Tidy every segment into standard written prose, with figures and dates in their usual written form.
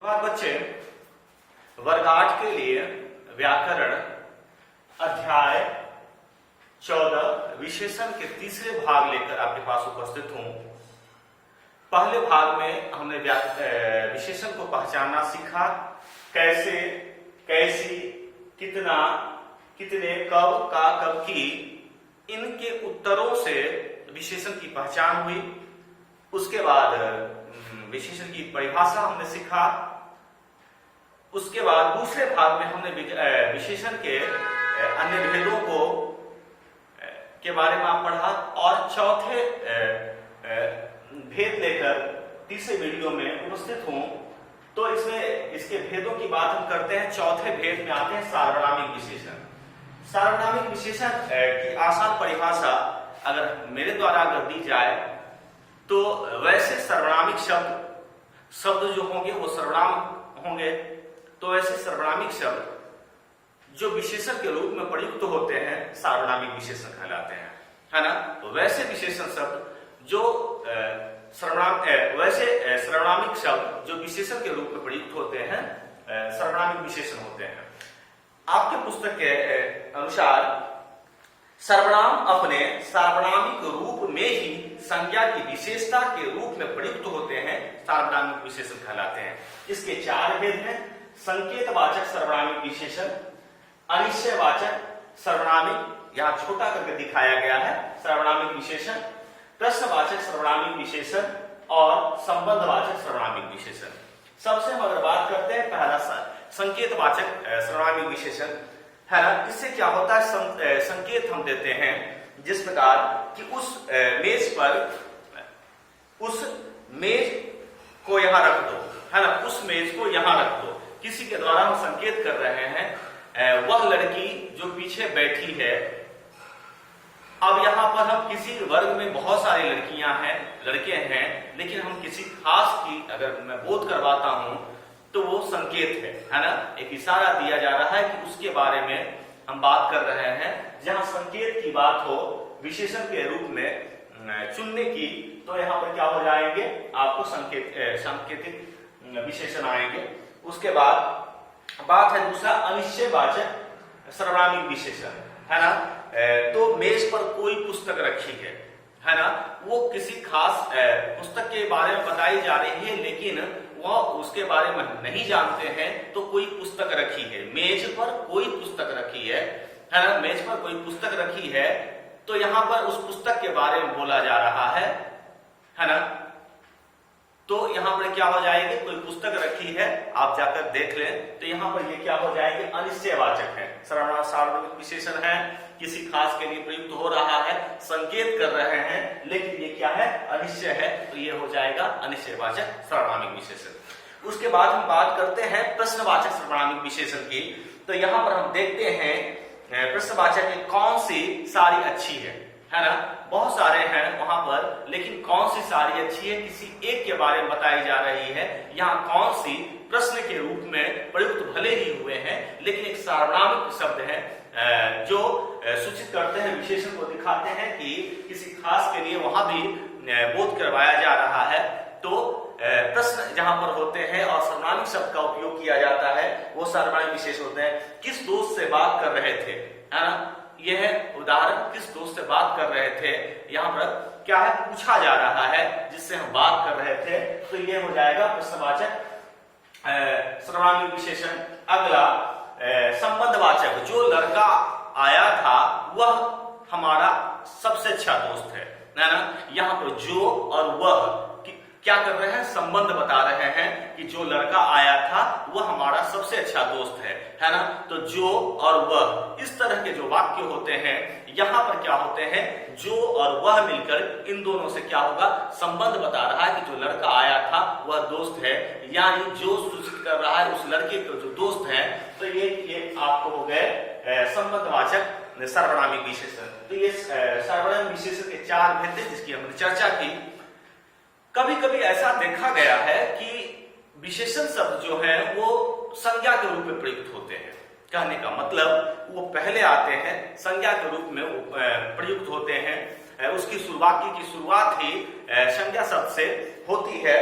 नमस्कार बच्चे, वर्ग 8 के लिए व्याकरण अध्याय 14 विशेषण के तीसरे भाग लेकर आपके पास उपस्थित हूं। पहले भाग में हमने विशेषण को पहचानना सीखा, कैसे, कैसी, कितना, कितने, कब, का, कब की, इनके उत्तरों से विशेषण की पहचान हुई। उसके बाद विशेषण की परिभाषा हमने सीखा। उसके बाद दूसरे भाग में हमने विशेषण के अन्य भेदों को के बारे में आप पढ़ा और चौथे भेद लेकर तीसरे वीडियो में उपस्थित हूं। तो इसमें इसके भेदों की बात हम करते हैं। चौथे भेद में आते हैं सार्वनामिक विशेषण। सार्वनामिक विशेषण की आसान परिभाषा अगर मेरे द्वारा अगर दी जाए तो वैसे सर्वनामिक शब्द जो होंगे वो सर्वनाम होंगे। तो वैसे सर्वनामिक शब्द जो विशेषण के रूप में प्रयुक्त होते हैं सार्वनामिक विशेषण कहलाते हैं, है ना। तो वैसे विशेषण शब्द जो सर्वनामिक शब्द जो विशेषण के रूप में प्रयुक्त होते हैं सर्वनामिक विशेषण होते हैं। आपके पुस्तक के अनुसार सर्वनाम अपने सार्वनामिक रूप में ही संज्ञा की विशेषता के रूप में प्रयुक्त होते हैं, सार्वनामिक विशेषण कहलाते हैं। इसके चार भेद हैं: संकेतवाचक सर्वनामिक विशेषण, अनिश्चयवाचक सर्वनामिक, यहाँ छोटा करके दिखाया गया है सर्वनामिक विशेषण, प्रश्नवाचक सर्वनामिक विशेषण और संबंधवाचक सर्वनामिक विशेषण। सबसे हम अगर बात करते हैं पहला संकेतवाचक सर्वनामिक विशेषण, है ना। इससे क्या होता है, संकेत हम देते हैं जिस प्रकार कि उस मेज को यहां रख दो, है ना, उस मेज को यहां रख दो। किसी के द्वारा हम संकेत कर रहे हैं वह लड़की जो पीछे बैठी है। अब यहां पर हम किसी वर्ग में बहुत सारी लड़कियां हैं, लड़के हैं, लेकिन हम किसी खास की अगर मैं बोध करवाता हूं तो वो संकेत है ना। एक इशारा दिया जा रहा है कि उसके बारे में हम बात कर रहे हैं। जहां संकेत की बात हो विशेषण के रूप में चुनने की, तो यहाँ पर क्या हो जाएंगे, आपको सांकेतिक विशेषण आएंगे। उसके बाद बात है दूसरा अनिश्चयवाचक सर्वनामिक विशेषण, है ना। तो मेज पर कोई पुस्तक रखी है ना, वो किसी खास पुस्तक के बारे में बताई जा रही है, लेकिन वह उसके बारे में नहीं जानते हैं। तो कोई पुस्तक रखी है, मेज पर कोई पुस्तक रखी है ना, मेज पर कोई पुस्तक रखी है, तो यहाँ पर उस पुस्तक के बारे में बोला जा रहा है ना। तो यहाँ पर क्या हो जाएगी, कोई पुस्तक रखी है, आप जाकर देख लें। तो यहाँ पर ये क्या हो जाएंगे, अनिश्चयवाचक है, सार्वनामिक विशेषण है, किसी खास के लिए प्रयुक्त हो रहा है, संकेत कर रहे हैं, लेकिन ये क्या है, अनिश्चय है। तो ये हो जाएगा अनिश्चयवाचक सर्वनामिक विशेषण। उसके बाद हम बात करते हैं प्रश्नवाचक सर्वनामिक विशेषण की। तो यहाँ पर हम देखते हैं प्रश्नवाचक में कौन सी साड़ी अच्छी है ना। बहुत सारे हैं वहां पर, लेकिन कौन सी साड़ी अच्छी है किसी एक के बारे में बताई जा रही है। यहाँ कौन सी प्रश्न के रूप में प्रयुक्त भले ही हुए हैं, लेकिन एक सार्वनामिक शब्द है जो सूचित करते हैं, विशेषण को दिखाते हैं कि किसी खास के लिए वहां भी बोध करवाया जा रहा है। तो प्रश्न जहां पर होते हैं और सर्वनामिक शब्द का उपयोग किया जाता है वो सर्वनामिक विशेष होते हैं। किस दोस्त से बात कर रहे थे, है ना, यह है उदाहरण, किस दोस्त से बात कर रहे थे। यहाँ पर क्या है, पूछा जा रहा है जिससे हम बात कर रहे थे, तो ये हो जाएगा प्रश्नवाचक सर्वनामिक विशेषण। अगला संबंधवाचक, जो लड़का आया था वह हमारा सबसे अच्छा दोस्त है ना। यहाँ पर जो और वह क्या कर रहे हैं, संबंध बता रहे हैं कि जो लड़का आया था वह हमारा सबसे अच्छा दोस्त है ना। तो जो और वह, इस तरह के जो वाक्य होते हैं, यहाँ पर क्या होते हैं, जो और वह मिलकर इन दोनों से क्या होगा, संबंध बता रहा है कि जो लड़का आया था वह दोस्त है, यानी जो सूचित कर रहा है उस लड़के के जो दोस्त है। तो ये आपको हो गए संबंधवाचक सर्वनामिक विशेषण। तो ये सर्वनामिक विशेषण के चार भेद थे जिसकी हमने चर्चा की। कभी कभी ऐसा देखा गया है कि विशेषण शब्द जो है वो संज्ञा के रूप में प्रयुक्त होते हैं। कहने का मतलब वो पहले आते हैं, संज्ञा के रूप में प्रयुक्त होते हैं। उसकी वाक्य की शुरुआत ही संज्ञा शब्द से होती है।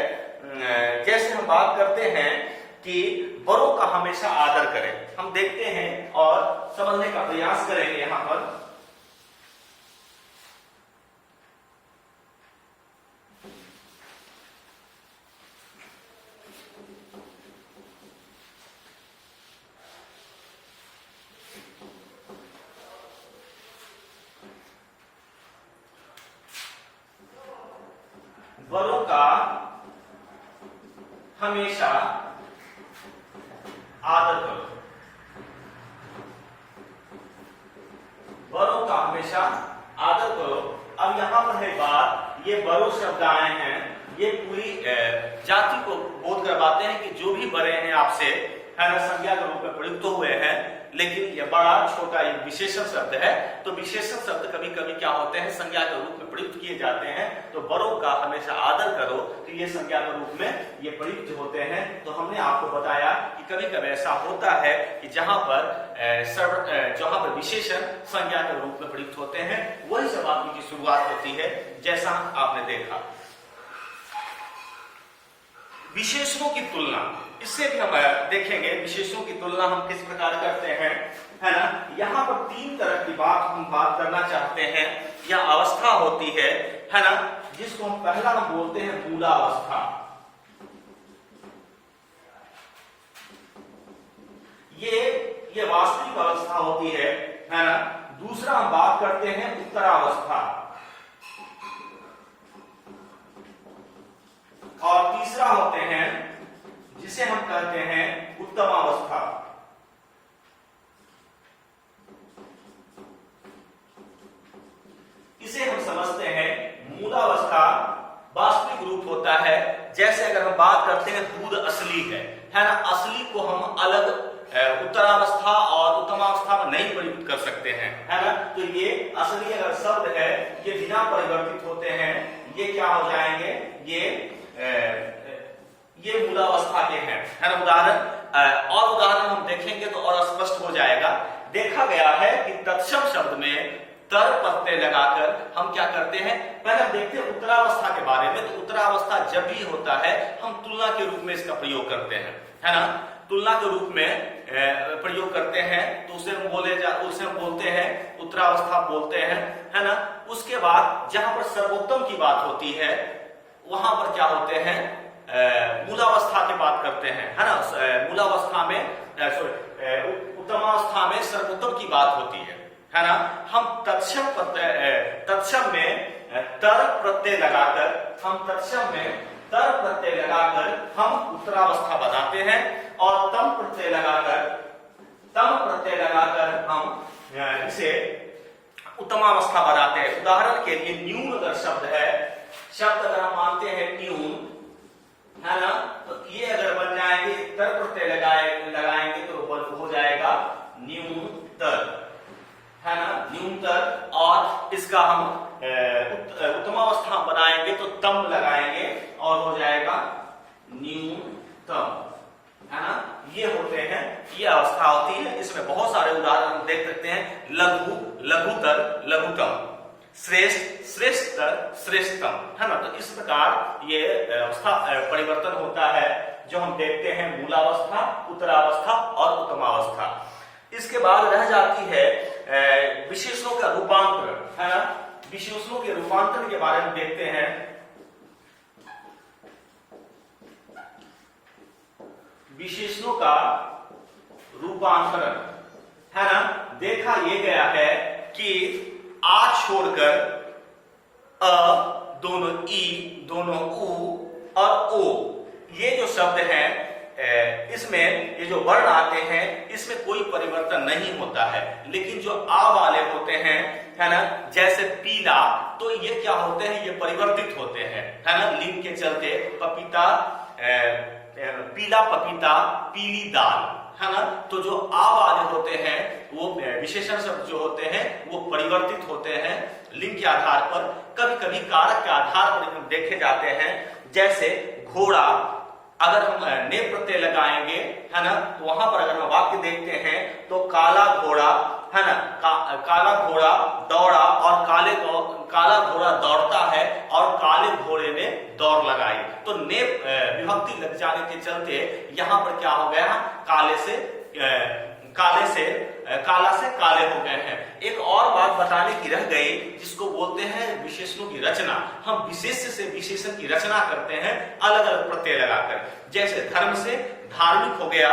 जैसे हम बात करते हैं कि बड़ों का हमेशा आदर करें। हम देखते हैं और समझने का प्रयास करेंगे यहां पर। बड़ों का हमेशा आदर करो, बड़ों का हमेशा आदर करो। अब यहां पर है बात, ये बड़ों शब्द आए हैं, ये पूरी जाति को बोध करवाते हैं कि जो भी बड़े हैं आपसे, है ना, संज्ञा के रूप में प्रयुक्त हुए हैं। लेकिन ये बड़ा छोटा एक विशेषण शब्द है, तो विशेषण शब्द कभी कभी क्या होते हैं, संज्ञा के रूप में प्रयुक्त किए जाते हैं। तो बड़ों का हमेशा आदर करो, तो ये संज्ञा के रूप में ये प्रयुक्त होते हैं। तो हमने आपको बताया कि कभी कभी ऐसा होता है कि जहां पर विशेषण संज्ञा के रूप में प्रयुक्त होते हैं, वही समाप्ति की शुरुआत होती है, जैसा आपने देखा। विशेषणों की तुलना, इससे भी हम देखेंगे विशेषणों की तुलना हम किस प्रकार करते हैं, है ना। यहां पर 3 तरह की हम बात करना चाहते हैं, या अवस्था होती है ना, जिसको हम पहला बोलते हैं मूलावस्था। ये वास्तविक अवस्था होती है ना। दूसरा हम बात करते हैं उत्तरावस्था, और तीसरा होते हैं जिसे हम कहते हैं उत्तमावस्था। इसे हम समझते हैं मूलावस्था वास्तविक रूप होता है। जैसे अगर हम बात करते हैं दूध असली है ना, असली को हम अलग उत्तरावस्था और उत्तमावस्था में नहीं प्रयुक्त कर सकते हैं, है ना। तो ये असली अगर शब्द है, ये बिना परिवर्तित होते हैं, ये क्या हो जाएंगे, ये मूलावस्था के हैं, है ना। उदाहरण हम देखेंगे तो और स्पष्ट हो जाएगा। देखा गया है कि तत्सम शब्द में तर प्रत्यय लगाकर हम क्या करते हैं, पहले हम देखते हैं उत्तरावस्था के बारे में। तो उत्तरावस्था जब भी होता है, हम तुलना के रूप में इसका प्रयोग करते हैं, है ना। तुलना के रूप में प्रयोग करते हैं, तो उसे हम बोलते हैं उत्तरावस्था बोलते हैं, है ना। उसके बाद जहां पर सर्वोत्तम की बात होती है, वहां पर क्या होते हैं, मूलावस्था की बात करते हैं, है ना। मूलावस्था में उत्तमावस्था में सर्वोत्तम की बात होती है ना। हम तत्सम में तर प्रत्यय लगाकर हम उत्तरावस्था बनाते हैं, और तम प्रत्यय लगाकर हम इसे उत्तमावस्था बनाते हैं। उदाहरण के लिए न्यून अगर शब्द है, शब्द अगर हम मानते हैं न्यून, है ना, तो ये अगर बन जाएंगे, तर प्रत्यय लगाएंगे तो हो जाएगा न्यूनतर, है ना, न्यूनतर। और इसका हम उत्तमावस्था बनाएंगे तो तम लगाएंगे और हो जाएगा न्यूनतम, है ना। ये होते हैं, ये अवस्था होती है। इसमें बहुत सारे उदाहरण हम देख सकते हैं। लघु, लघुतर, लघुतम, श्रेष्ठ, श्रेष्ठतर, श्रेष्ठतम, है ना। तो इस प्रकार ये अवस्था परिवर्तन होता है, जो हम देखते हैं मूलावस्था, उत्तरावस्था और उत्तमावस्था। इसके बाद रह जाती है विशेषणों का रूपांतरण, है ना। विशेषणों के रूपांतरण के बारे में देखते हैं। विशेषणों का रूपांतरण, है ना, देखा ये गया है कि आ छोड़कर अ, दोनों ई, दोनों उ और ओ, ये जो शब्द हैं, इसमें ये जो वर्ण आते हैं, इसमें कोई परिवर्तन नहीं होता है। लेकिन जो आ वाले होते हैं, है ना, जैसे पीला, तो ये क्या होते हैं, ये परिवर्तित होते हैं, है ना, लिंग के चलते। पपीता, पीला पपीता, पीली दाल, है ना। तो जो आ वाले होते हैं, वो विशेषण शब्द जो होते हैं, वो परिवर्तित होते हैं लिंग के आधार पर। कभी कभी कारक के आधार पर देखे जाते हैं, जैसे घोड़ा, अगर हम ने प्रत्यय लगाएंगे, है ना, तो वहां पर अगर हम वाक्य देखते हैं तो काला घोड़ा, है ना, काला घोड़ा दौड़ा और काला घोड़ा दौड़ता है और काले घोड़े ने दौड़ लगाई। तो ने विभक्ति लग जाने के चलते यहां पर क्या हो गया, काला से काले हो गए हैं। एक और बात बताने की रह गई जिसको बोलते हैं विशेषणों की रचना। हम विशेष्य से विशेषण की रचना करते हैं अलग अलग प्रत्यय लगाकर। जैसे धर्म से धार्मिक हो गया,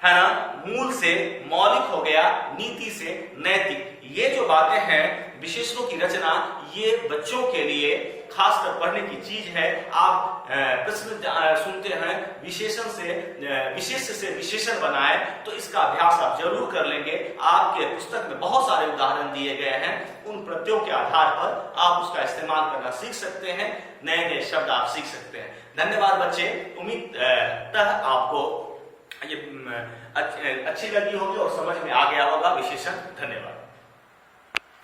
है ना, मूल से मौलिक हो गया, नीति से नैतिक। ये जो बातें हैं विशेषणों की रचना, ये बच्चों के लिए खासकर पढ़ने की चीज है। आप प्रश्न सुनते हैं विशेष्य से विशेषण बनाए, तो इसका अभ्यास आप जरूर कर लेंगे। आपके पुस्तक में बहुत सारे उदाहरण दिए गए हैं, उन प्रत्ययों के आधार पर आप उसका इस्तेमाल करना सीख सकते हैं, नए नए शब्द आप सीख सकते हैं। धन्यवाद बच्चे, उम्मीद आपको ये अच्छी लगी होगी और समझ में आ गया होगा विशेषण। धन्यवाद।